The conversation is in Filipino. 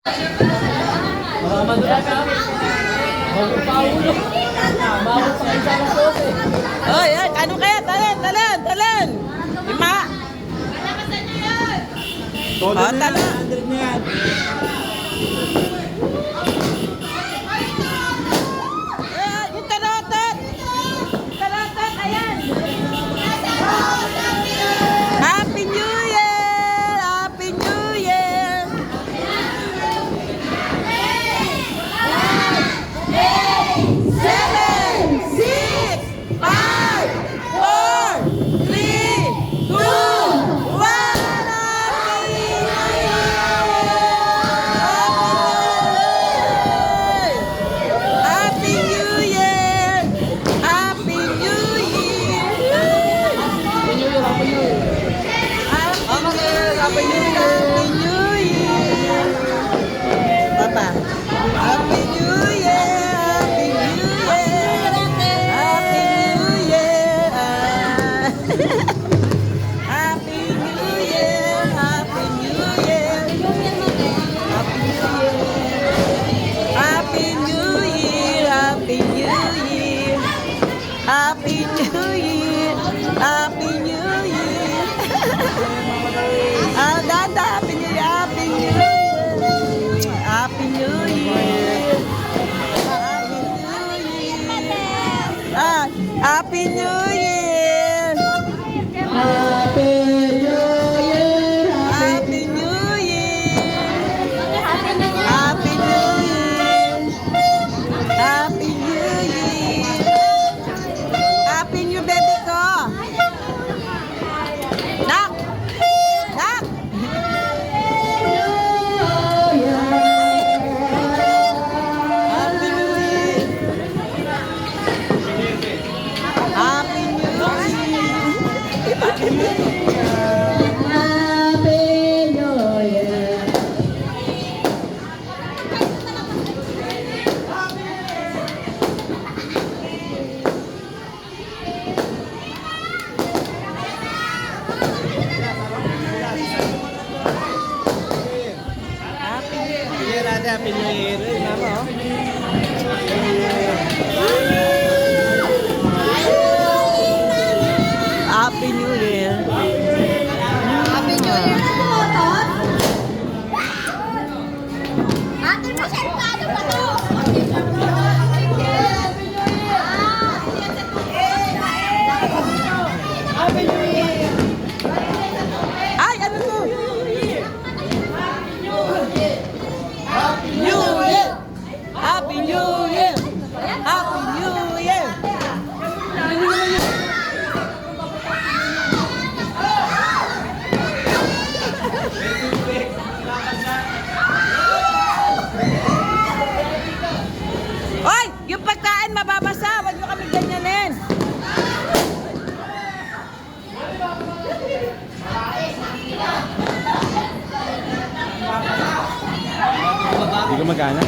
Oh, yan. Ano kaya? Talan. Lima. Todo Oh, na tala. yan, 100 na yan. Yung tarotot. Tarotot, ayan. Happy New Year! Happy New Year! Seven, six, five, four, three, two, one. Happy New Year! Happy New Year! Happy New Year! Papa. Happy New Year! Happy New Year! Happy New Year! Happy New Year! Happy New Year! Happy New Year! Happy New Year! Happy New Year! Happy New Year! Dada, Happy New Year! Happy New Year! Happy New Year! Happy New Year! Happy New Year! Happy New Year! Happy New Year! Happy New Year! Happy New Baby ko! Nak! Nak! Happy New Year! Happy New Year! Sige natin, Happy New Year. Mama, oh. Happy New Year! Happy New Year! Ate Michelle, paano ba to? Happy New Year! Ay, ano to? New Year! Happy New Year! Happy New Year! Happy New Year! Hoy! Yung pagkain mababasa! Huwag nyo kami ganyanin! Hindi ko magana.